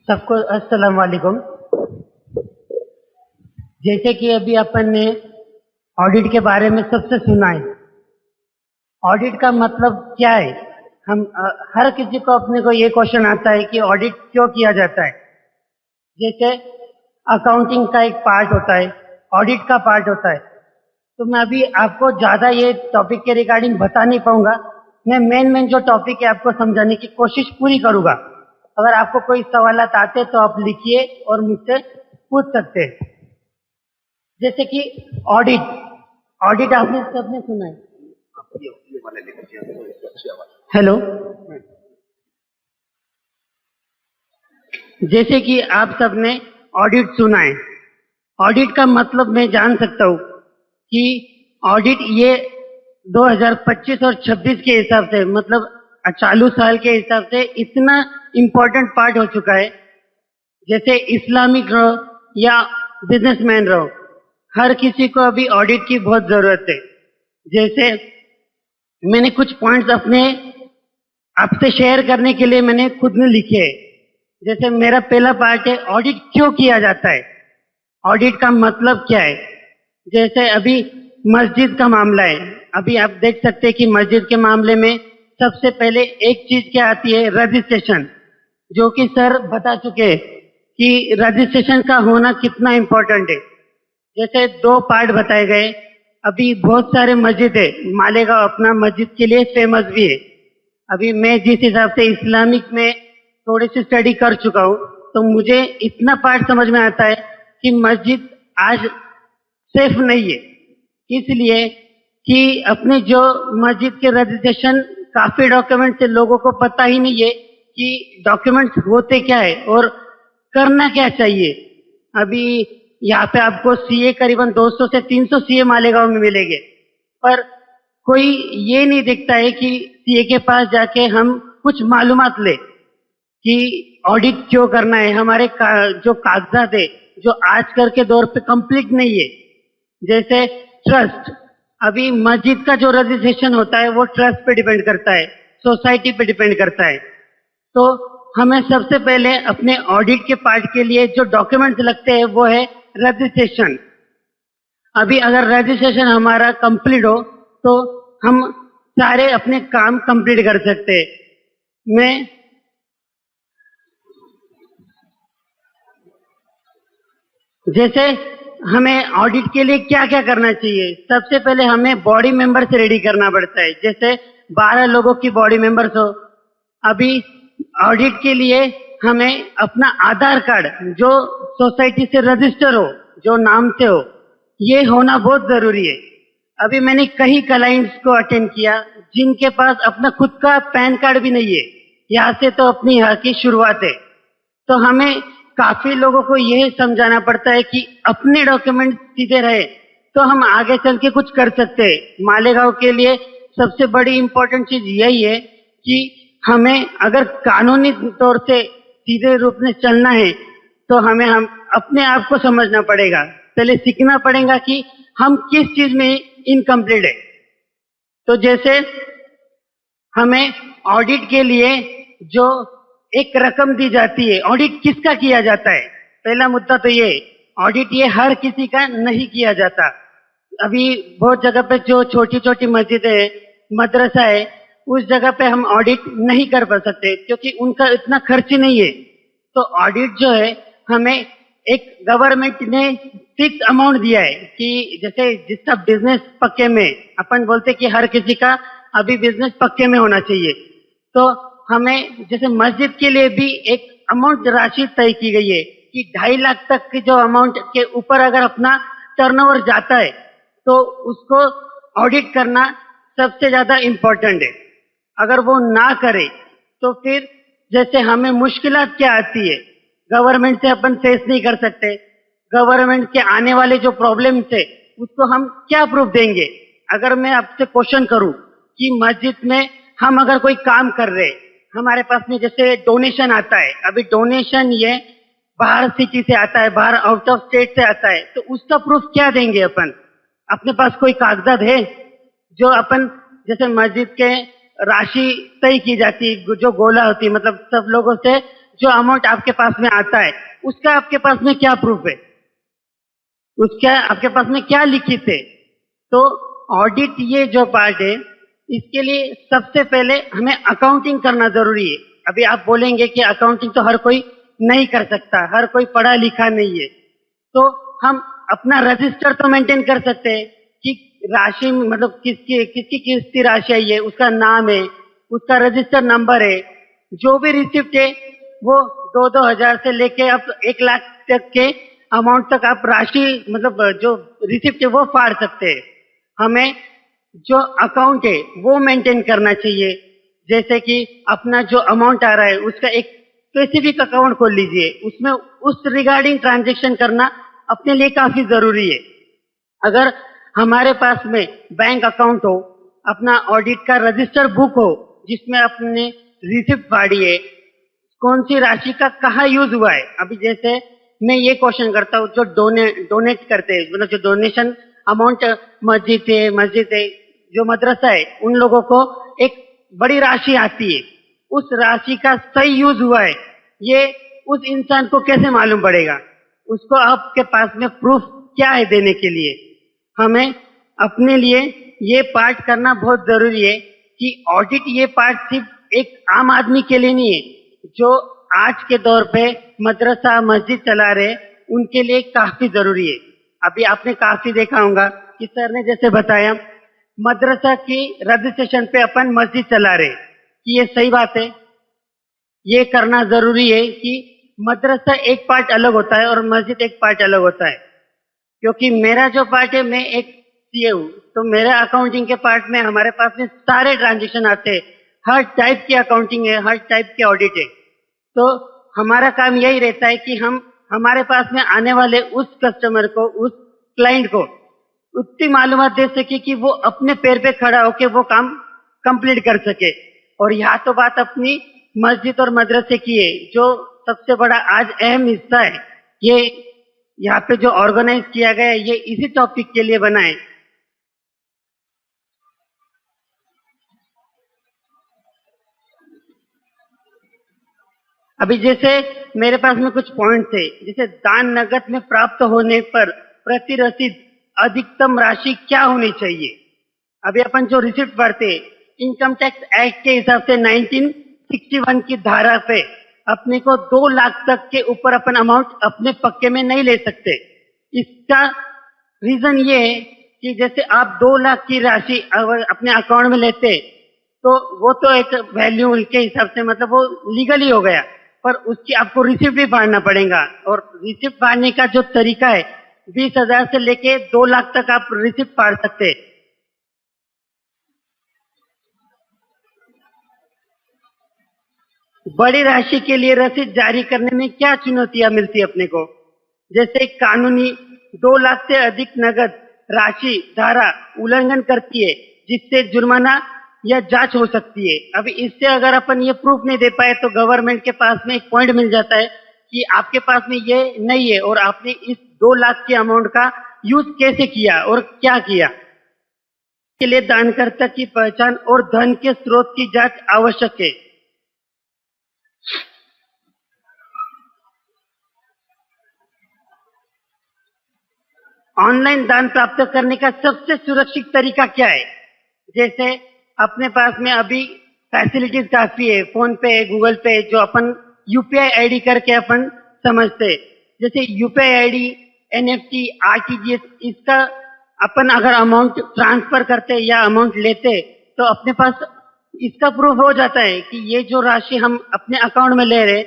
सबको अस्सलाम वालेकुम। जैसे कि अभी अपन ने ऑडिट के बारे में सबसे सुना है। ऑडिट का मतलब क्या है? हर किसी को अपने को ये क्वेश्चन आता है कि ऑडिट क्यों किया जाता है। जैसे अकाउंटिंग का एक पार्ट होता है, ऑडिट का पार्ट होता है। तो मैं अभी आपको ज़्यादा ये टॉपिक के रिगार्डिंग बता नहीं पाऊंगा। मैं मेन जो टॉपिक है आपको समझाने की कोशिश पूरी करूंगा। अगर आपको कोई सवाल आते तो आप लिखिए और मुझसे पूछ सकते हैं। जैसे कि ऑडिट आपने सबने सुना है। हेलो, जैसे कि आप सबने ऑडिट सुना है। ऑडिट का मतलब मैं जान सकता हूँ कि ऑडिट ये 2025 और 26 के हिसाब से, मतलब चालू साल के हिसाब से इतना इम्पोर्टेंट पार्ट हो चुका है। जैसे इस्लामिक रहो या बिजनेसमैन रहो, हर किसी को अभी ऑडिट की बहुत जरूरत है। जैसे मैंने कुछ पॉइंट्स अपने आपसे शेयर करने के लिए मैंने खुद ने लिखे हैं। जैसे मेरा पहला पार्ट है, ऑडिट क्यों किया जाता है, ऑडिट का मतलब क्या है। जैसे अभी मस्जिद का मामला है, अभी आप देख सकते हैं कि मस्जिद के मामले में सबसे पहले एक चीज क्या आती है, रजिस्ट्रेशन, जो कि सर बता चुके हैं कि रजिस्ट्रेशन का होना कितना इम्पोर्टेंट है। जैसे दो पार्ट बताए गए। अभी बहुत सारे मस्जिद है, मालेगांव अपना मस्जिद के लिए फेमस भी है। अभी मैं जिस हिसाब से इस्लामिक में थोड़ी सी स्टडी कर चुका हूँ, तो मुझे इतना पार्ट समझ में आता है कि मस्जिद आज सेफ नहीं है, इसलिए कि अपने जो मस्जिद के रजिस्ट्रेशन काफी डॉक्यूमेंट से लोगों को पता ही नहीं है कि डॉक्यूमेंट्स होते क्या है और करना क्या चाहिए। अभी यहाँ पे आपको सीए करीबन 200 से 300 सीए मालेगांव में मिलेंगे, पर कोई ये नहीं देखता है कि सीए के पास जाके हम कुछ मालूमात ले कि ऑडिट क्यों करना है, हमारे जो कागजात है जो आजकल के दौर पे कंप्लीट नहीं है। जैसे ट्रस्ट, अभी मस्जिद का जो रजिस्ट्रेशन होता है वो ट्रस्ट पे डिपेंड करता है, सोसाइटी पे डिपेंड करता है। तो हमें सबसे पहले अपने ऑडिट के पार्ट के लिए जो डॉक्यूमेंट्स लगते हैं वो है रजिस्ट्रेशन। अभी अगर रजिस्ट्रेशन हमारा कंप्लीट हो तो हम सारे अपने काम कंप्लीट कर सकते हैं। मैं जैसे हमें ऑडिट के लिए क्या क्या करना चाहिए, सबसे पहले हमें बॉडी मेंबर से रेडी करना पड़ता है। जैसे 12 लोगों की बॉडी मेंबर्स हो। अभी ऑडिट के लिए हमें अपना आधार कार्ड जो सोसाइटी से रजिस्टर हो, जो नाम से हो, ये होना बहुत जरूरी है। अभी मैंने कई क्लाइंट्स को अटेंड किया जिनके पास अपना खुद का पैन कार्ड भी नहीं है। यहाँ से तो अपनी यहाँ की शुरुआत है। तो हमें काफी लोगों को यह समझाना पड़ता है कि अपने डॉक्यूमेंट सीधे रहे तो हम आगे चल के कुछ कर सकते हैं। मालेगांव के लिए सबसे बड़ी इंपॉर्टेंट चीज यही है कि हमें अगर कानूनी तौर से सीधे रूप में चलना है तो हमें हम अपने आप को समझना पड़ेगा, पहले सीखना पड़ेगा कि हम किस चीज में इनकम्प्लीट है। तो जैसे हमें ऑडिट के लिए जो एक रकम दी जाती है, ऑडिट किसका किया जाता है, पहला मुद्दा तो ये, ऑडिट ये हर किसी का नहीं किया जाता। अभी बहुत जगह पे जो छोटी छोटी मस्जिद है, मदरसा है, उस जगह पे हम ऑडिट नहीं कर पा सकते क्योंकि उनका इतना खर्च नहीं है। तो ऑडिट जो है हमें एक गवर्नमेंट ने फिक्स अमाउंट दिया है कि जैसे जिसका बिजनेस पक्के में, अपन बोलते कि हर किसी का अभी बिजनेस पक्के में होना चाहिए। तो हमें जैसे मस्जिद के लिए भी एक अमाउंट राशि तय की गई है कि 2.5 लाख तक की जो अमाउंट के ऊपर अगर अपना टर्नओवर जाता है तो उसको ऑडिट करना सबसे ज्यादा इम्पोर्टेंट है। अगर वो ना करे तो फिर जैसे हमें मुश्किलात क्या आती है, गवर्नमेंट से अपन फेस नहीं कर सकते, गवर्नमेंट के आने वाले जो प्रॉब्लम्स है उसको हम क्या प्रूफ देंगे। अगर मैं आपसे क्वेश्चन करूं कि मस्जिद में हम अगर कोई काम कर रहे, हमारे पास में जैसे डोनेशन आता है, अभी डोनेशन ये बाहर सिटी से आता है, बाहर आउट ऑफ स्टेट से आता है, तो उसका प्रूफ क्या देंगे अपन। अपने पास कोई कागजात है जो अपन, जैसे मस्जिद के राशि तय की जाती, जो गोला होती, मतलब सब लोगों से जो अमाउंट आपके पास में आता है उसका आपके पास में क्या प्रूफ है, उसका आपके पास में क्या लिखित है। तो ऑडिट ये जो पार्ट है इसके लिए सबसे पहले हमें अकाउंटिंग करना जरूरी है। अभी आप बोलेंगे कि अकाउंटिंग तो हर कोई नहीं कर सकता, हर कोई पढ़ा लिखा नहीं है, तो हम अपना रजिस्टर तो मेंटेन कर सकते हैं कि राशि मतलब किसकी किसकी किसकी राशि आई है, उसका नाम है, उसका रजिस्टर नंबर है, जो भी रिसिप्ट है वो 2-2 हजार से लेके अब 1 लाख तक के अमाउंट तक आप राशि मतलब जो रिसिप्ट है वो फाड़ सकते हैं। हमें जो अकाउंट है वो मेंटेन करना चाहिए, जैसे कि अपना जो अमाउंट आ रहा है उसका एक स्पेसिफिक अकाउंट खोल लीजिए, उसमें उस रिगार्डिंग ट्रांजैक्शन करना अपने लिए काफी जरूरी है। अगर हमारे पास में बैंक अकाउंट हो, अपना ऑडिट का रजिस्टर बुक हो जिसमें अपने रिसिप्ट फाड़ी है, कौन सी राशि का कहाँ यूज हुआ है। अभी जैसे मैं ये क्वेश्चन करता हूँ, जो डोनेट करते हैं मतलब जो डोनेशन अमाउंट मस्जिद है जो मदरसा है उन लोगों को एक बड़ी राशि आती है, उस राशि का सही यूज हुआ है ये उस इंसान को कैसे मालूम पड़ेगा, उसको आपके पास में प्रूफ क्या है देने के लिए। हमें अपने लिए ये पार्ट करना बहुत जरूरी है कि ऑडिट ये पार्ट सिर्फ एक आम आदमी के लिए नहीं है, जो आज के दौर पे मदरसा मस्जिद चला रहे उनके लिए काफी जरूरी है। अभी आपने काफी देखा होगा कि सर ने जैसे बताया मदरसा की रजिस्ट्रेशन पे अपन मस्जिद चला रहे कि ये सही बात है, ये करना जरूरी है कि मदरसा एक पार्ट अलग होता है और मस्जिद एक पार्ट अलग होता है। क्योंकि मेरा जो पार्ट है मैं एक सीए हूँ, तो मेरे अकाउंटिंग के पार्ट में हमारे पास में सारे ट्रांजेक्शन आते हैं, हर टाइप की अकाउंटिंग है, हर टाइप के ऑडिट है। तो हमारा काम यही रहता है कि हम हमारे पास में आने वाले उस कस्टमर को, उस क्लाइंट को उतनी मालूमात दे सके कि वो अपने पैर पे खड़ा होके वो काम कंप्लीट कर सके। और यहाँ तो बात अपनी मस्जिद और मदरसे की है, जो सबसे बड़ा आज अहम हिस्सा है। ये यहाँ पे जो ऑर्गेनाइज किया गया है ये इसी टॉपिक के लिए बना है। अभी जैसे मेरे पास में कुछ पॉइंट्स है, जैसे दान नगद में प्राप्त होने पर प्रति रसीद अधिकतम राशि क्या होनी चाहिए। अभी अपन जो रिसिप्ट भरते इनकम टैक्स एक्ट के हिसाब से 1961 की धारा पे अपने को 2 लाख तक के ऊपर अपन अमाउंट अपने पक्के में नहीं ले सकते। इसका रीजन ये है कि जैसे आप 2 लाख की राशि अगर अपने अकाउंट में लेते तो वो तो एक वैल्यू के हिसाब से मतलब वो लीगली हो गया, पर उसकी आपको रिसिप्ट भी फाड़ना पड़ेगा। और रिसिप्ट फाड़ने का जो तरीका है 20,000 से लेके 2 लाख तक आप रिसिप्ट फाड़ सकते हैं। बड़ी राशि के लिए रसीद जारी करने में क्या चुनौतियां मिलती है अपने को, जैसे कानूनी 2 लाख से अधिक नगद राशि धारा उल्लंघन करती है जिससे जुर्माना या जांच हो सकती है। अभी इससे अगर अपन ये प्रूफ नहीं दे पाए तो गवर्नमेंट के पास में एक पॉइंट मिल जाता है कि आपके पास में ये नहीं है और आपने इस 2 लाख के अमाउंट का यूज कैसे किया और क्या किया। के लिए दानकर्ता की पहचान और धन के स्रोत की जांच आवश्यक है। ऑनलाइन दान प्राप्त करने का सबसे सुरक्षित तरीका क्या है, जैसे अपने पास में अभी फैसिलिटीज काफी है, फोन पे है, गूगल पे है, जो अपन यूपीआई आईडी करके अपन समझते, जैसे यूपीआई आईडी, एनएफटी, आरटीजीएस, इसका अपन अगर अमाउंट ट्रांसफर करते या अमाउंट लेते तो अपने पास इसका प्रूफ हो जाता है कि ये जो राशि हम अपने अकाउंट में ले रहे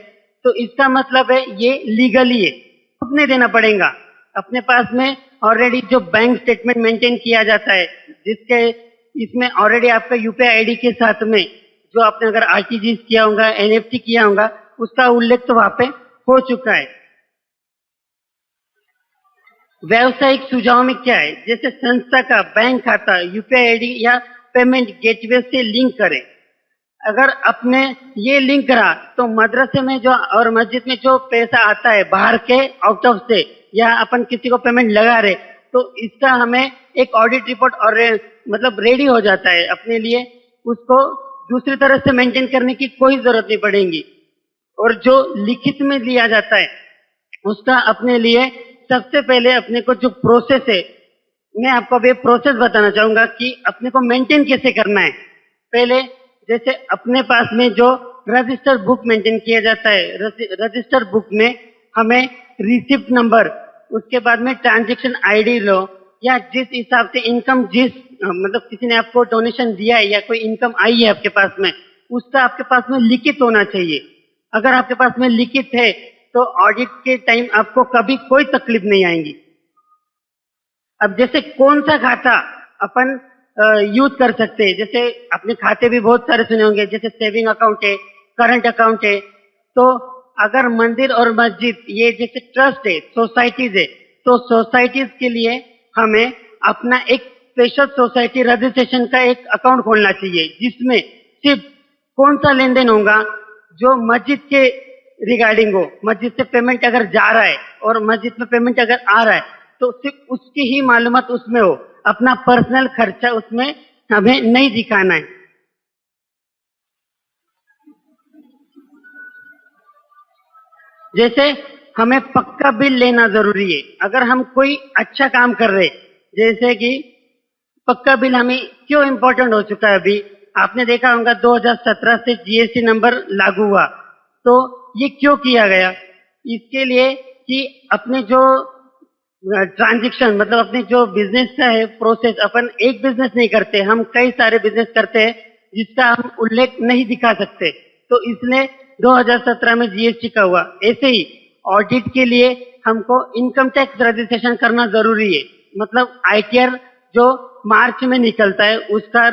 तो इसका मतलब है ये लीगली है, प्रूफ नहीं देना पड़ेगा। अपने पास में ऑलरेडी जो बैंक स्टेटमेंट मेंटेन किया जाता है जिसके इसमें ऑलरेडी आपका यूपीआई आईडी के साथ में जो आपने अगर आरटीजीएस किया होगा, एनएफटी किया होगा, उसका उल्लेख तो वहां पे हो चुका है। व्यवसायिक सुझाव में क्या है, जैसे संस्था का बैंक खाता यूपीआई आईडी या पेमेंट गेटवे से लिंक करें। अगर अपने ये लिंक करा तो मदरसे में जो और मस्जिद में जो पैसा आता है बाहर के आउट ऑफ से या अपन किसी को पेमेंट लगा रहे तो इसका हमें एक ऑडिट रिपोर्ट और मतलब रेडी हो जाता है अपने लिए, उसको दूसरी तरह से मेंटेन करने की कोई जरूरत नहीं पड़ेगी। और जो लिखित में लिया जाता है उसका अपने लिए सबसे पहले अपने को जो प्रोसेस है, मैं आपको अभी प्रोसेस बताना चाहूंगा कि अपने को मेंटेन कैसे करना है। पहले जैसे अपने पास में जो रजिस्टर बुक मेंटेन किया जाता है, रजिस्टर बुक में हमें रिसिप्ट नंबर, उसके बाद में ट्रांजैक्शन आईडी लो, या जिस हिसाब से इनकम मतलब किसी ने आपको डोनेशन दिया है या कोई इनकम आई है आपके पास में, उसका आपके पास में लिखित होना चाहिए। अगर आपके पास में लिखित है तो ऑडिट के टाइम आपको कभी कोई तकलीफ नहीं आएगी। अब जैसे कौन सा खाता अपन यूज कर सकते हैं, जैसे अपने खाते भी बहुत सारे सुने होंगे, जैसे सेविंग अकाउंट है, करंट अकाउंट है। तो अगर मंदिर और मस्जिद ये जैसे ट्रस्ट है, सोसाइटीज है, तो सोसाइटीज के लिए हमें अपना एक स्पेशल सोसाइटी रजिस्ट्रेशन का एक अकाउंट खोलना चाहिए, जिसमें सिर्फ कौन सा लेन देन होगा जो मस्जिद के रिगार्डिंग हो, मस्जिद से पेमेंट अगर जा रहा है और मस्जिद में पेमेंट अगर आ रहा है तो सिर्फ उसकी ही मालूमात उसमें हो, अपना पर्सनल खर्चा उसमें हमें नहीं दिखाना है। जैसे हमें पक्का बिल लेना जरूरी है। अगर हम कोई अच्छा काम कर रहे, जैसे कि पक्का बिल हमें क्यों इम्पोर्टेंट हो चुका है, अभी आपने देखा होगा 2017 से जीएसटी नंबर लागू हुआ, तो ये क्यों किया गया? इसके लिए कि अपने जो ट्रांजैक्शन, मतलब अपने जो बिजनेस का है प्रोसेस, अपन एक बिजनेस नहीं करते, हम कई सारे बिजनेस करते हैं जिसका हम उल्लेख नहीं दिखा सकते, तो इसलिए 2017 में जीएसटी का हुआ। ऐसे ही ऑडिट के लिए हमको इनकम टैक्स रजिस्ट्रेशन करना जरूरी है। मतलब आईटीआर जो मार्च में निकलता है उसका,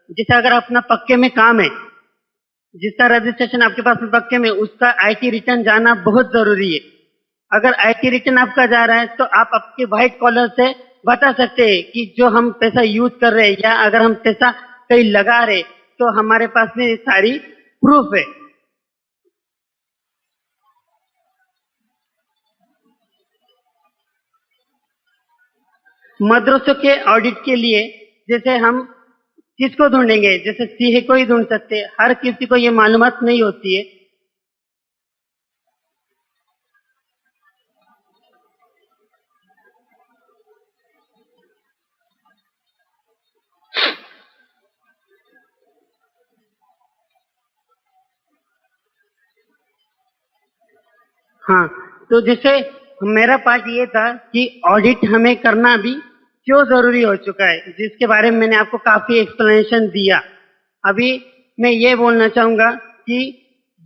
जैसे अगर अपना पक्के में काम है, जिसका रजिस्ट्रेशन आपके पास में पक्के में, उसका आईटी रिटर्न जाना बहुत जरूरी है। अगर आईटी रिटर्न आपका जा रहा है तो आप आपके व्हाइट कॉलर से बता सकते हैं कि जो हम पैसा यूज कर रहे हैं या अगर हम पैसा कहीं लगा रहे, तो हमारे पास में सारी प्रूफ है। मदरसों के ऑडिट के लिए जैसे हम किसको ढूंढेंगे? जैसे सीए को ही ढूंढ सकते हैं, हर किसी को ये मालूमात नहीं होती है। हाँ, तो जैसे मेरा पार्ट ये था कि ऑडिट हमें करना अभी क्यों जरूरी हो चुका है, जिसके बारे में मैंने आपको काफी एक्सप्लेनेशन दिया। अभी मैं ये बोलना चाहूंगा कि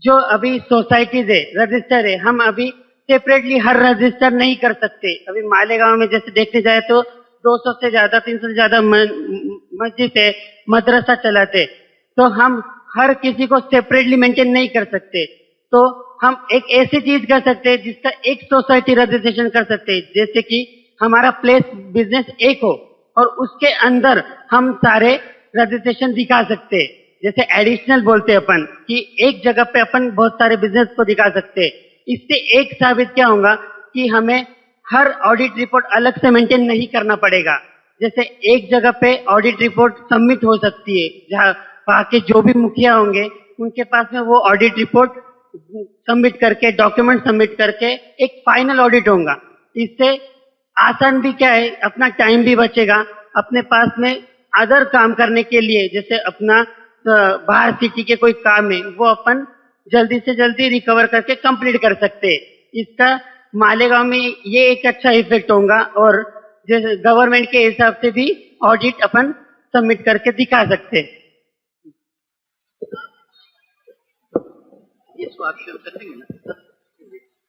जो अभी सोसाइटीज है, रजिस्टर है, हम अभी सेपरेटली हर रजिस्टर नहीं कर सकते। अभी मालेगांव में जैसे देखने जाए तो 200 से ज्यादा, 300 से ज्यादा मस्जिद है, मदरसा चलाते, तो हम हर किसी को सेपरेटली मेंटेन नहीं कर सकते। तो हम एक ऐसी चीज कर सकते हैं जिसका एक सोसाइटी रजिस्ट्रेशन कर सकते हैं, जैसे कि हमारा प्लेस बिजनेस एक हो और उसके अंदर हम सारे रजिस्ट्रेशन दिखा सकते हैं। जैसे एडिशनल बोलते हैं अपन कि एक जगह पे अपन बहुत सारे बिजनेस को दिखा सकते हैं। इससे एक साबित क्या होगा कि हमें हर ऑडिट रिपोर्ट अलग से मेंटेन नहीं करना पड़ेगा। जैसे एक जगह पे ऑडिट रिपोर्ट सबमिट हो सकती है, जहाँ वहाँ के जो भी मुखिया होंगे उनके पास में वो ऑडिट रिपोर्ट सबमिट करके, डॉक्यूमेंट सबमिट करके एक फाइनल ऑडिट होगा। इससे आसान भी क्या है, अपना टाइम भी बचेगा, अपने पास में अदर काम करने के लिए, जैसे अपना बाहर सिटी के कोई काम है वो अपन जल्दी से जल्दी रिकवर करके कंप्लीट कर सकते हैं। इसका मालेगांव में ये एक अच्छा इफेक्ट होगा और जैसे गवर्नमेंट के हिसाब से भी ऑडिट अपन सबमिट करके दिखा सकते हैं। इसको आप शुरू कर देंगे ना,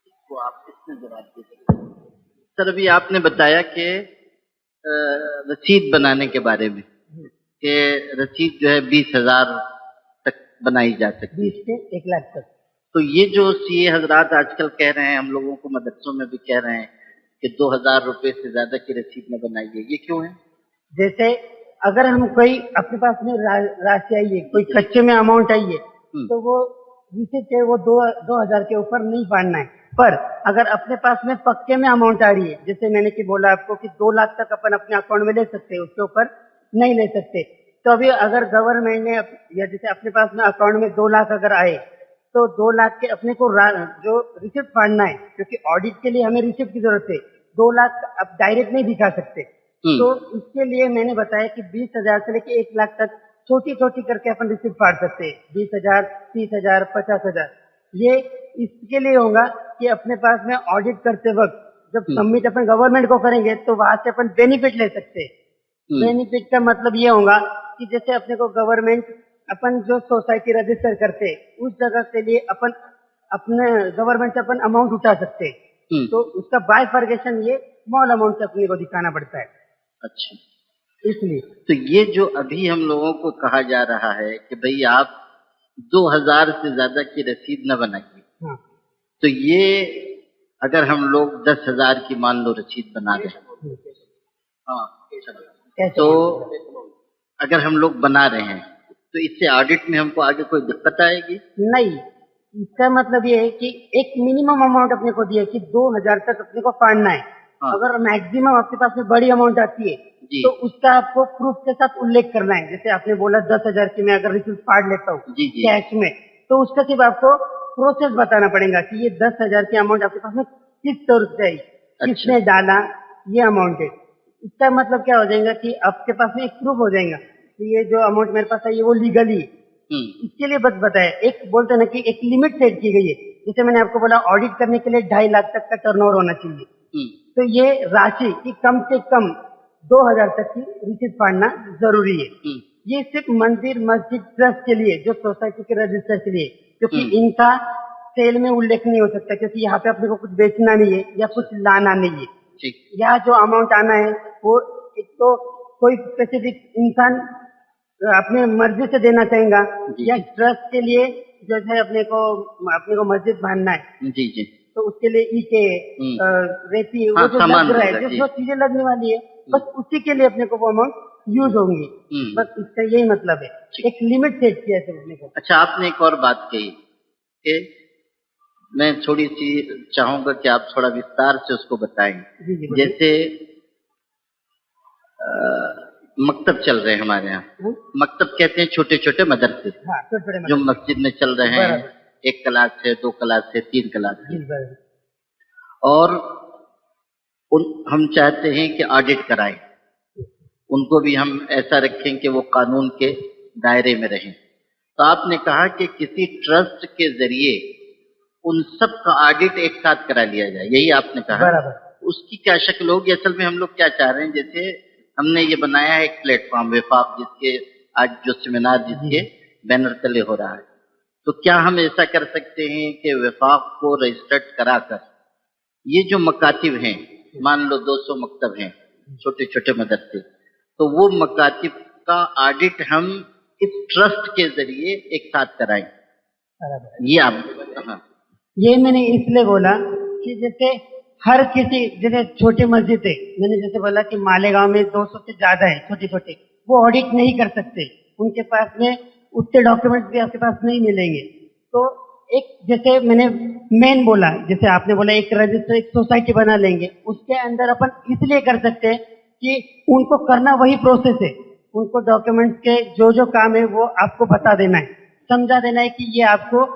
इसको आप इसमें जवाब दे सकते। सर अभी आपने बताया कि रसीद बनाने के बारे में, कि रसीद जो है 20,000 तक बनाई जा सकती है, 20 से 1 लाख तक। तो ये जो सीए हजरात आजकल कह रहे हैं, हम लोगों को मदरसों में भी कह रहे हैं कि 2,000 रुपए से ज्यादा की रसीद न बनाइए, ये क्यों है? जैसे अगर हम कोई अपने पास में राशि आई है, कोई कच्चे में अमाउंट आई है, तो वो रिसिप्ट है वो 2,000 के ऊपर नहीं फाड़ना है। पर अगर अपने पास में पक्के में अमाउंट आ रही है, जैसे मैंने कि बोला आपको कि 2 लाख तक अपन अपने अकाउंट में ले सकते हैं, उसके ऊपर नहीं ले सकते। तो अभी अगर गवर्नमेंट ने या जैसे अपने पास में अकाउंट में 2 लाख अगर आए, तो 2 लाख के अपने को जो रिसिप्ट फाड़ना है, क्योंकि ऑडिट के लिए हमें रिसिप्ट की जरूरत है। 2 लाख अब डायरेक्ट नहीं दिखा सकते, तो इसके लिए मैंने बताया कि 20,000 से लेके 1 लाख तक छोटी छोटी करके अपन रिसिप्ट फाड़ सकते हैं। 20,000, 30,000, 50,000। ये इसके लिए होगा कि अपने पास में ऑडिट करते वक्त जब सबमिट अपन गवर्नमेंट को करेंगे तो वहां से अपन बेनिफिट ले सकते हैं। बेनिफिट का मतलब ये होगा कि जैसे अपने को गवर्नमेंट अपन जो सोसाइटी रजिस्टर करते उस जगह के लिए अपन अपने गवर्नमेंट से अपन अमाउंट उठा सकते हैं। तो उसका बायफर्गेशन ये स्मॉल अमाउंट से अपने को दिखाना पड़ता है। अच्छा, इसलिए तो ये जो अभी हम लोगों को कहा जा रहा है कि भाई आप 2,000 से ज्यादा की रसीद न बनाइए, हाँ, तो ये अगर हम लोग 10,000 की मान लो रसीद बना दें, हाँ, तो अगर हम लोग बना रहे हैं तो इससे ऑडिट में हमको आगे कोई दिक्कत आएगी? नहीं, इसका मतलब ये है कि एक मिनिमम अमाउंट अपने को दिया कि 2,000 तक अपने को फाड़ना है। हाँ। अगर मैक्सिमम आपके पास में बड़ी अमाउंट आती है तो उसका आपको प्रूफ के साथ उल्लेख करना है। जैसे आपने बोला 10,000 की मैं अगर रिसीप्ट फाड़ लेता हूँ कैश में, तो उसका सिर्फ आपको प्रोसेस बताना पड़ेगा कि ये 10,000 की अमाउंट आपके पास में किस तौर से आई, किसने डाला, ये अमाउंट है। इसका मतलब क्या हो जाएगा कि आपके पास में एक प्रूफ हो जाएगा कि ये जो अमाउंट मेरे पास आई है वो लीगली है। इसके लिए बस बताया, एक बोलते ना कि एक लिमिट सेट की गई है। जैसे मैंने आपको बोला ऑडिट करने के लिए 2.5 लाख तक का टर्नओवर होना चाहिए, तो ये राशि की कम से कम 2,000 तक की रिसीप्ट फाड़ना जरूरी है। ये सिर्फ मंदिर मस्जिद ट्रस्ट के लिए, जो सोसाइटी के रजिस्टर के लिए, क्योंकि इनका सेल में उल्लेख नहीं हो सकता, क्योंकि यहाँ पे अपने को कुछ बेचना नहीं है या कुछ लाना नहीं है। यहाँ जो अमाउंट आना है वो एक तो कोई स्पेसिफिक इंसान अपने मर्जी से देना चाहेगा, या ट्रस्ट के लिए जैसे अपने को मस्जिद बांधना है जी जी, तो उसके लिए ईटे, रेती, वो जो लग रहा है, जो चीजें लगने वाली है, बस उसी के लिए अपने को वो अमाउंट यूज होंगी। बस इसका यही मतलब है, एक लिमिट सेट किया है अपने को। अच्छा, आपने एक और बात कही कि मैं थोड़ी सी चाहूंगा कि आप थोड़ा विस्तार से उसको बताएं। जैसे मकतब चल रहे हैं हमारे यहाँ, मकतब कहते हैं छोटे छोटे मदरसे, जो मस्जिद में चल रहे हैं, 1 क्लास है, 2 क्लास है, 3 क्लास है, और हम चाहते हैं कि ऑडिट कराएं, उनको भी हम ऐसा रखें कि वो कानून के दायरे में रहें। तो आपने कहा कि किसी ट्रस्ट के जरिए उन सब का ऑडिट एक साथ करा लिया जाए, यही आपने कहा। उसकी क्या शक्ल होगी? असल में हम लोग क्या चाह रहे हैं, जैसे हमने ये बनाया है एक प्लेटफॉर्म वेफाक, जिसके आज जो सेमिनार जिसके बैनर तले हो रहा है, तो क्या हम ऐसा कर सकते हैं कि वेफाक को रजिस्टर्ड कराकर ये जो मकातिब हैं, मान लो 200 मकतब हैं छोटे छोटे मदरसे, तो वो मकातिब का ऑडिट हम इस ट्रस्ट के जरिए एक साथ कराएं। ये आप, हाँ, ये मैंने इसलिए बोला कि जैसे हर किसी, जैसे छोटी मस्जिद है, मैंने जैसे बोला कि मालेगांव में 200 से ज्यादा है छोटे छोटे, वो ऑडिट नहीं कर सकते, उनके पास में उतने डॉक्यूमेंट्स भी आपके पास नहीं मिलेंगे। तो एक जैसे मैंने मेन बोला, जैसे आपने बोला एक रजिस्टर, एक सोसाइटी बना लेंगे, उसके अंदर अपन इसलिए कर सकते हैं कि उनको करना वही प्रोसेस है, उनको डॉक्यूमेंट्स के जो जो काम है वो आपको बता देना है, समझा देना है कि ये आपको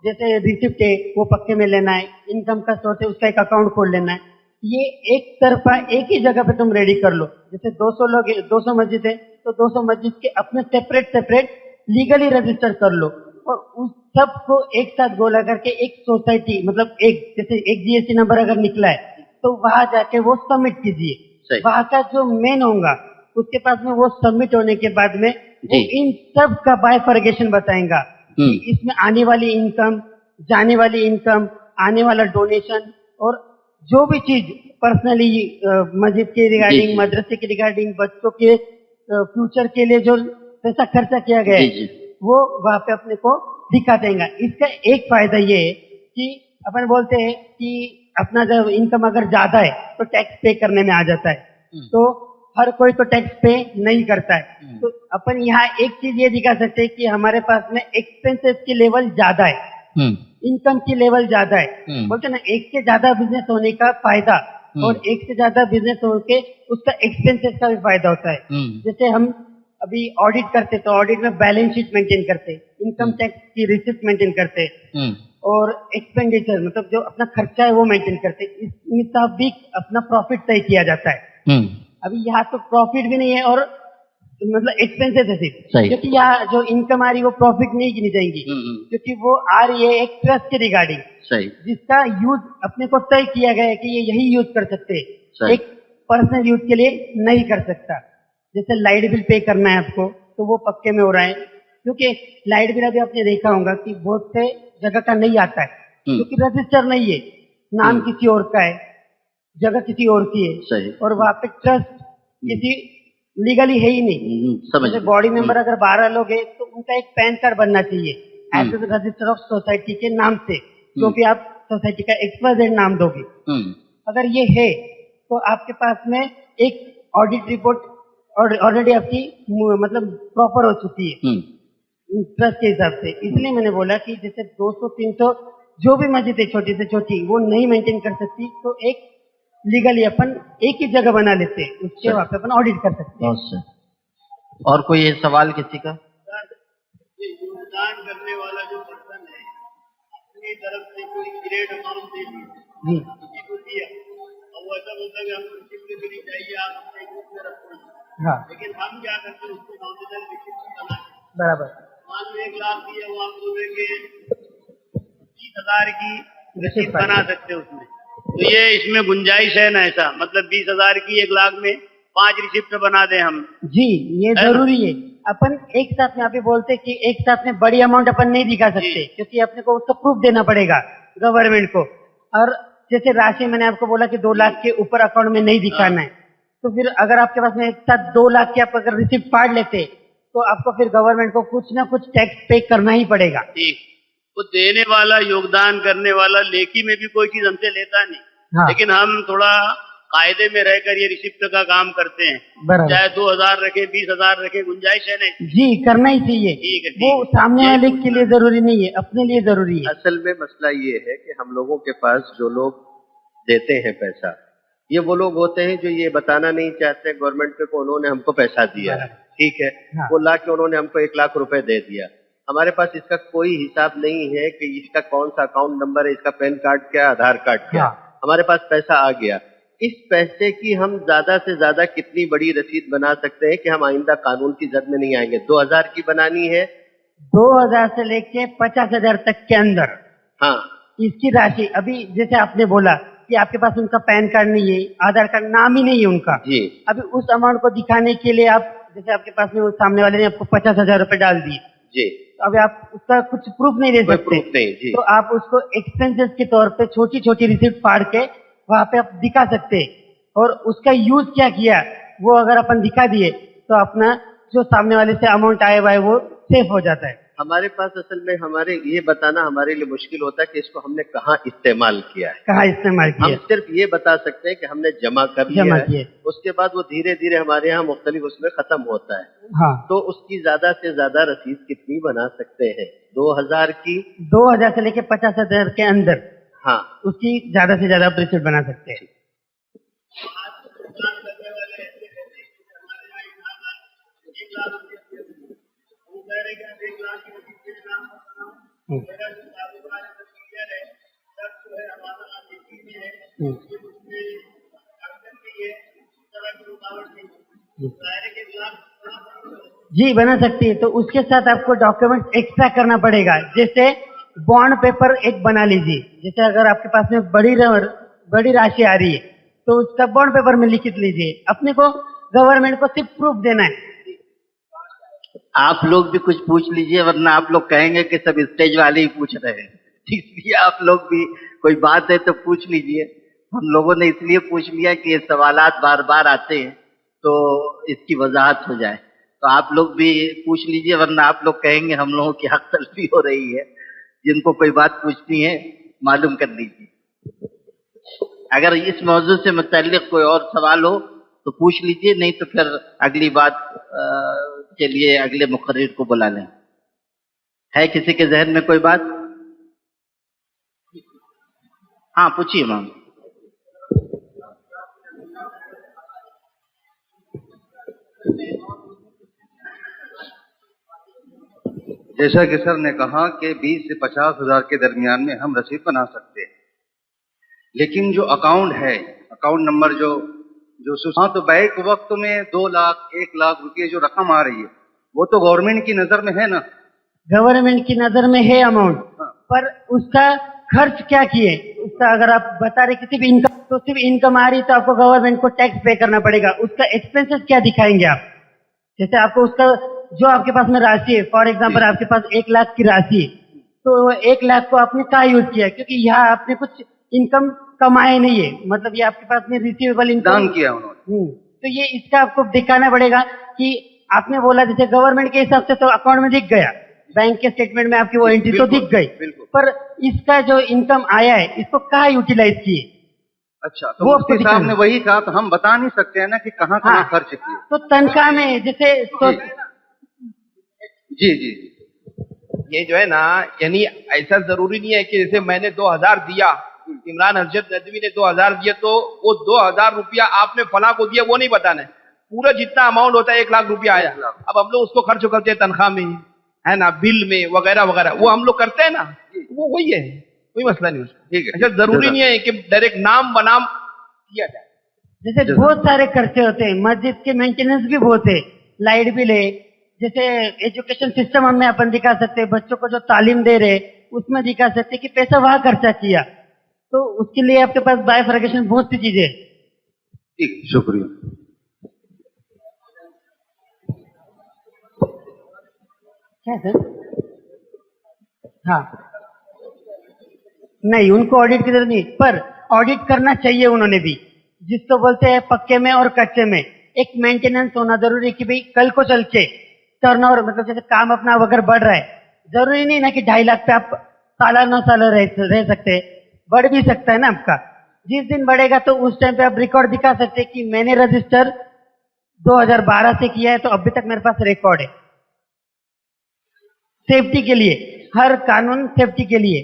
जैसे रिसिप्ट है वो पक्के में लेना है, इनकम का सोर्स है उसका एक अकाउंट खोल लेना है। ये एक तरफा एक ही जगह पे तुम रेडी कर लो। जैसे 200 लोग, 200 मस्जिद है तो 200 मस्जिद के अपने सेपरेट लीगली रजिस्टर कर लो, और उस सब को एक साथ गोला करके एक सोसाइटी, मतलब एक जैसे एक जीएसटी नंबर अगर निकला है तो वहां जाके वो सबमिट कीजिए। वहां का जो मेन होगा उसके पास में वो सबमिट होने के बाद में वो इन सब का बायफर्गेशन बताएगा, इसमें आने वाली इनकम, जाने वाली इनकम, आने वाला डोनेशन, और जो भी चीज पर्सनली मस्जिद के रिगार्डिंग, मदरसे के रिगार्डिंग, बच्चों के फ्यूचर के लिए जो पैसा खर्चा किया गया है वो वहां पे अपने को दिखा देगा। इसका एक फायदा ये है कि अपन बोलते हैं कि अपना जब इनकम अगर ज्यादा है तो टैक्स पे करने में आ जाता है, तो हर कोई तो टैक्स पे नहीं करता है। तो अपन यहाँ एक चीज ये दिखा सकते हैं कि हमारे पास में एक्सपेंसेस की लेवल ज्यादा है, इनकम की लेवल ज्यादा है। बोलते ना, एक से ज्यादा बिजनेस होने का फायदा और एक से ज्यादा बिजनेस होके उसका एक्सपेंसेस का भी फायदा होता है। जैसे हम अभी ऑडिट करते तो ऑडिट में बैलेंस शीट मेंटेन करते, इनकम टैक्स की रिसिप्ट मेंटेन करते, और एक्सपेंडिचर मतलब जो अपना खर्चा है वो मेंटेन करते, इस मुताबिक अपना प्रॉफिट तय किया जाता है। अभी यहाँ तो प्रॉफिट भी नहीं है और मतलब एक्सपेंसेस है सिर्फ, क्योंकि यहाँ जो इनकम आ रही है वो प्रॉफिट नहीं गिनी जाएंगी, क्योंकि वो आ रही है एक ट्रस्ट के रिगार्डिंग, जिसका यूज अपने को तय किया गया है कि ये यही यूज कर सकते हैं, एक पर्सनल यूज के लिए नहीं कर सकता। जैसे लाइट बिल पे करना है आपको तो वो पक्के में हो रहा है, क्योंकि लाइट बिल अभी आपने देखा होगा कि बहुत से जगह का नहीं आता है, क्योंकि रजिस्टर नहीं है, नाम किसी और का है, जगह किसी और की है, और वहाँ पे ट्रस्ट किसी लीगली है ही नहीं। जैसे बॉडी मेंबर अगर 12 लोग हैं तो उनका एक पैन कार्ड बनना चाहिए एज रजिस्टर ऑफ सोसाइटी के नाम से, क्योंकि आप सोसाइटी का XYZ नाम दोगे। अगर ये है तो आपके पास में एक ऑडिट रिपोर्ट ऑलरेडी आपकी मतलब प्रॉपर हो चुकी है ट्रस्ट के हिसाब से। इसलिए मैंने बोला कि जैसे 200-300 जो भी मस्जिद है छोटी से छोटी वो नहीं मेंटेन कर सकती, तो एक लीगली अपन एक ही जगह बना लेते हैं, उसके वहाँ पे अपन ऑडिट कर सकते हैं। और कोई ये सवाल किसी का? योगदान करने वाला जो पर्सन है अपनी तरफ से कोई ग्रेड अमाउंट दे जी किसी को दिया और वो ऐसा बोलता है कि हमको रिसिप्ट भी नहीं चाहिए, आप अपने ग्रुप में रखो। हाँ, लेकिन हम क्या करते हैं उसको नॉमिनल रिसिप्ट बना बराबर, मान लो 1 लाख दिया वो हम बोलेंगे 20,000 की रिसिप्ट बना सकते हैं उसमें, तो ये इसमें गुंजाइश है ना? ऐसा मतलब 20,000 की 1 लाख में 5 रिसिप्ट बना दें हम? जी ये जरूरी है। अपन एक साथ में अभी बोलते कि एक साथ में बड़ी अमाउंट अपन नहीं दिखा सकते, क्योंकि अपने को उसको प्रूफ देना पड़ेगा गवर्नमेंट को। और जैसे राशि मैंने आपको बोला कि 2 लाख के ऊपर अकाउंट में नहीं दिखाना है, तो फिर अगर आपके पास में एक साथ 2 लाख के आप अगर रिसिप्ट फाड़ लेते तो आपको फिर गवर्नमेंट को कुछ ना कुछ टैक्स पे करना ही पड़ेगा। ठीक, वो देने वाला योगदान करने वाला लेखी में भी कोई चीज हमसे लेता नहीं। हाँ। लेकिन हम थोड़ा कायदे में रहकर ये रिसिप्ट का काम करते हैं, चाहे 2,000 रखे 20,000 रखे, गुंजाइश है नहीं? जी करना ही चाहिए। ठीक है, वो सामने वाले के लिए जरूरी नहीं है, अपने लिए जरूरी है। असल में मसला ये है कि हम लोगों के पास जो लोग देते हैं पैसा, ये वो लोग होते हैं जो ये बताना नहीं चाहते गवर्नमेंट को उन्होंने हमको पैसा दिया है, ठीक है। हाँ। वो ला के उन्होंने हमको 1 लाख रुपए दे दिया, हमारे पास इसका कोई हिसाब नहीं है कि इसका कौन सा अकाउंट नंबर है, इसका पैन कार्ड क्या, आधार कार्ड क्या। हाँ। हमारे पास पैसा आ गया, इस पैसे की हम ज्यादा से ज्यादा कितनी बड़ी रसीद बना सकते हैं कि हम आइंदा कानून की जद में नहीं आएंगे? 2,000 की बनानी है, 2,000 से लेके 50,000 तक के अंदर। हाँ, इसकी राशि अभी जैसे आपने बोला कि आपके पास उनका पैन कार्ड नहीं है, आधार कार्ड नाम ही नहीं है उनका जी। अभी उस अमाउंट को दिखाने के लिए आप जैसे आपके पास में सामने वाले ने आपको 50,000 रुपए डाल दिए जी, तो अभी आप उसका कुछ प्रूफ नहीं दे सकते, प्रूफ नहीं जी। तो आप उसको एक्सपेंसेस के तौर पे छोटी छोटी रिसिप्ट फाड़ के वहाँ पे आप दिखा सकते हैं, और उसका यूज क्या किया वो अगर अपन दिखा दिए तो अपना जो सामने वाले से अमाउंट आया हुआ है वो सेफ हो जाता है। हमारे पास असल में हमारे ये बताना हमारे लिए मुश्किल होता है कि इसको हमने कहाँ इस्तेमाल किया है, कहाँ इस्तेमाल किया। हम सिर्फ ये बता सकते हैं कि हमने जमा कर लिया है, उसके बाद वो धीरे धीरे हमारे यहाँ मुख्तलिफ उसमें खत्म होता है। हाँ। तो उसकी ज्यादा से ज्यादा रसीद कितनी बना सकते हैं? 2,000 की, 2,000 से लेके 50,000 के अंदर। हाँ, उसकी ज्यादा से ज्यादा रिसिप्ट बना सकते हैं। जी बना सकती है, तो उसके साथ आपको डॉक्यूमेंट एक्स्ट्रा करना पड़ेगा। जैसे बॉन्ड पेपर एक बना लीजिए, जैसे अगर आपके पास में बड़ी राशि आ रही है तो उसका बॉन्ड पेपर में लिख लीजिए, अपने को गवर्नमेंट को सिर्फ प्रूफ देना है। आप लोग भी कुछ पूछ लीजिए, वरना आप लोग कहेंगे कि सब स्टेज वाले ही पूछ रहे हैं, इसलिए आप लोग भी कोई बात है तो पूछ लीजिए। हम लोगों ने इसलिए पूछ लिया कि ये सवालात बार बार आते हैं तो इसकी वजाहत हो जाए, तो आप लोग भी पूछ लीजिए, वरना आप लोग कहेंगे हम लोगों की हक तलफी हो रही है। जिनको कोई बात पूछनी है मालूम कर लीजिए। अगर इस मौजू से मुताल्लिक कोई और सवाल हो तो पूछ लीजिए, नहीं तो फिर अगली बात के लिए अगले मुकर्रिर को बुला लें। है किसी के जहन में कोई बात? हाँ पूछिए मैम। जैसा कि सर ने कहा कि 20 से 50 हजार के दरमियान में हम रसीद बना सकते हैं, लेकिन जो अकाउंट है, अकाउंट नंबर जो हाँ, तो बैक वक्त में 2 लाख 1 लाख रुपए जो रकम आ रही है वो तो गवर्नमेंट की नजर में है ना। गवर्नमेंट की नजर में है अमाउंट, पर उसका खर्च क्या किए, उसका अगर आप बता रहे कि सिर्फ इनकम, तो सिर्फ इनकम आ रही तो आपको गवर्नमेंट को टैक्स पे करना पड़ेगा, उसका एक्सपेंसेस क्या दिखाएंगे आप? जैसे आपको उसका जो आपके पास में राशि है, फॉर एग्जाम्पल आपके पास 1 लाख की राशि है, तो 1 लाख को आपने कहाँ यूज किया? क्योंकि यहाँ आपने कुछ इनकम कमाए नहीं है, मतलब ये आपके पास में रिसीवेबल इनकम दान किया उन्होंने। तो ये इसका आपको दिखाना पड़ेगा कि आपने बोला जैसे गवर्नमेंट के हिसाब से तो अकाउंट में दिख गया, बैंक के स्टेटमेंट में आपकी वो एंट्री तो दिख गई, पर इसका जो इनकम आया है इसको कहाँ यूटिलाइज किए? अच्छा, तो मुफ्ती साहब ने वही कहा, तो हम बता नहीं सकते हैं ना कि कहाँ कहाँ खर्च किए। तो तनख्वाह में जैसे तो जी जी, ये जो है ना, यानी ऐसा जरूरी नहीं है कि जैसे मैंने 2000 दिया, इमरान हजरत नदवी ने 2000 दिया तो वो 2000 रुपया आपने फला को दिया, वो नहीं बताना है। पूरा जितना अमाउंट होता है 1 लाख रुपया आया, अब हम लोग उसको खर्च करते हैं तनख्वाह में, है ना, बिल में वगैरह वगैरह, वो हम लोग करते हैं ना, वो वही है, कोई मसला नहीं उसका। ठीक है, अच्छा जरूरी नहीं है कि डायरेक्ट नाम बनाम किया जाए। जैसे बहुत सारे खर्चे होते हैं, मस्जिद के मेंटेनेंस भी बहुत है, लाइट बिल है, जैसे एजुकेशन सिस्टम हमें अपन दिखा सकते हैं, बच्चों को जो तालीम दे रहे उसमें दिखा सकते हैं कि पैसा वहां खर्चा किया, तो उसके लिए आपके पास बाइफर्केशन बहुत सी चीजें है। ठीक, शुक्रिया। क्या सर? हाँ, नहीं, उनको ऑडिट की जरूरत नहीं, पर ऑडिट करना चाहिए उन्होंने भी, जिसको बोलते हैं पक्के में और कच्चे में एक मेंटेनेंस होना जरूरी है कि भाई कल को चल के टर्नओवर, मतलब जैसे काम अपना अगर बढ़ रहा है, जरूरी नहीं ना कि 2.5 लाख पे आप सालाना साल रह सकते हैं, बढ़ भी सकता है ना आपका। जिस दिन बढ़ेगा तो उस टाइम पे आप रिकॉर्ड दिखा सकते हैं कि मैंने रजिस्टर 2012 से किया है, तो अभी तक मेरे पास रिकॉर्ड है। सेफ्टी के लिए, हर कानून सेफ्टी के लिए।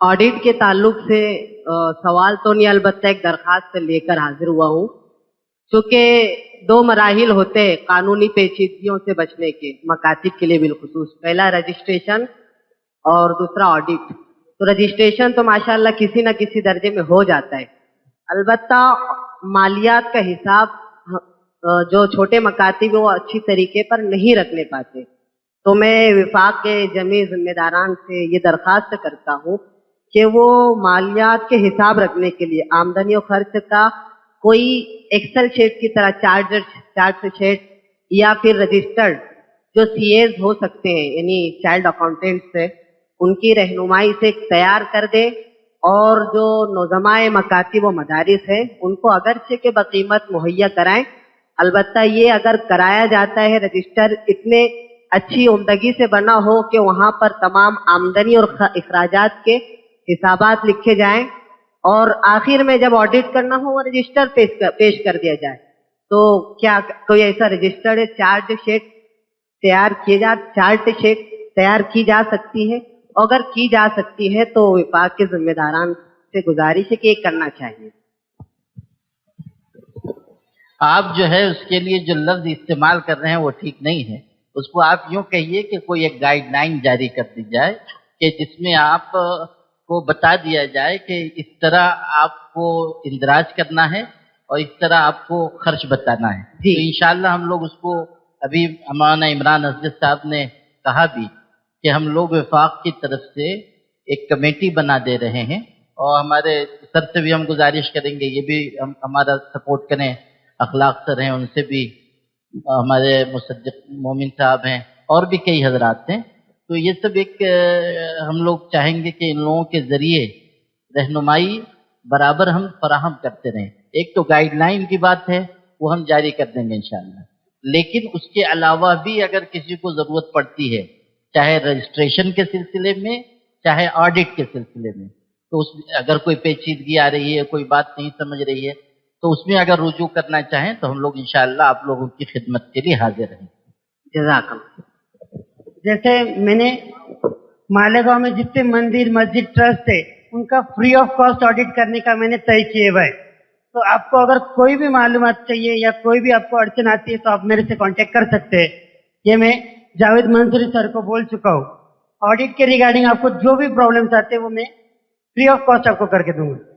ऑडिट के ताल्लुक से सवाल तो नहीं, अलबत्ता एक दरखास्त लेकर हाजिर हुआ हूँ, क्योंकि 2 मराहिल होते हैं कानूनी पेचीदगियों से बचने के, मकातिब के लिए बिलखुसूस। पहला रजिस्ट्रेशन और दूसरा ऑडिट। तो रजिस्ट्रेशन तो माशाल्लाह किसी न किसी दर्जे में हो जाता है, अलबत्ता मालियात का हिसाब जो छोटे मकातिब वो अच्छी तरीके पर नहीं रखने पाते। तो मैं विफाक के जमी जिम्मेदारान से ये दरखास्त करता हूँ कि वो मालियात के हिसाब रखने के लिए आमदनी और खर्च का कोई एक्सेल शीट की तरह चार्ट शीट या फिर रजिस्टर्ड जो सीएज हो सकते हैं, यानी चाइल्ड अकाउंटेंट्स है, उनकी रहनुमाई से तैयार कर दे, और जो नौजमाए मकातिब व मदारिस है उनको अगरचे के बकीमत मुहैया कराएं। अलबत्ता ये अगर कराया जाता है रजिस्टर इतने अच्छी उम्दगी से बना हो कि वहाँ पर तमाम आमदनी और इखराजात के हिसाबात लिखे जाएं, और आखिर में जब ऑडिट करना हो वो रजिस्टर पेश कर दिया जाए। तो क्या कोई ऐसा रजिस्टर्ड चार्ट शीट तैयार की जा सकती है? अगर की जा सकती है तो विभाग के जिम्मेदारान से गुजारिश है कि ये करना चाहिए। आप जो है उसके लिए जो लफ्ज इस्तेमाल कर रहे हैं वो ठीक नहीं है, उसको आप यूं कहिए कि कोई एक गाइडलाइन जारी कर दी जाए कि जिसमें आप को बता दिया जाए कि इस तरह आपको इंदराज करना है और इस तरह आपको खर्च बताना है। तो इंशाल्लाह हम लोग उसको, अभी हमारा इमरान हजरत साहब ने कहा भी कि हम लोग विफाक की तरफ से एक कमेटी बना दे रहे हैं, और हमारे सर से भी हम गुजारिश करेंगे, ये भी हम हमारा सपोर्ट करें, अखलाक सर हैं उनसे भी, हमारे मुसद्दिक मोमिन साहब हैं, और भी कई हजरात हैं। तो ये सब एक हम लोग चाहेंगे कि इन लोगों के जरिए रहनुमाई बराबर हम फराहम करते रहें। एक तो गाइडलाइन की बात है वो हम जारी कर देंगे इंशाल्लाह, लेकिन उसके अलावा भी अगर किसी को ज़रूरत पड़ती है, चाहे रजिस्ट्रेशन के सिलसिले में चाहे ऑडिट के सिलसिले में, तो उस अगर कोई पेचीदगी आ रही है, कोई बात नहीं समझ रही है, तो उसमें अगर रुजू करना चाहें तो हम लोग इंशाल्लाह आप लोगों की खिदमत के लिए हाजिर हैं। जज़ाकल्लाह। जैसे मैंने मालेगांव में जितने मंदिर मस्जिद ट्रस्ट है उनका फ्री ऑफ कॉस्ट ऑडिट करने का मैंने तय किए हुआ है। तो आपको अगर कोई भी मालूमात चाहिए या कोई भी आपको अड़चन आती है तो आप मेरे से कांटेक्ट कर सकते हैं। ये मैं जावेद मंसूरी सर को बोल चुका हूँ। ऑडिट के रिगार्डिंग आपको जो भी प्रॉब्लम्स आते हैं वो मैं फ्री ऑफ कॉस्ट आपको करके दूंगा।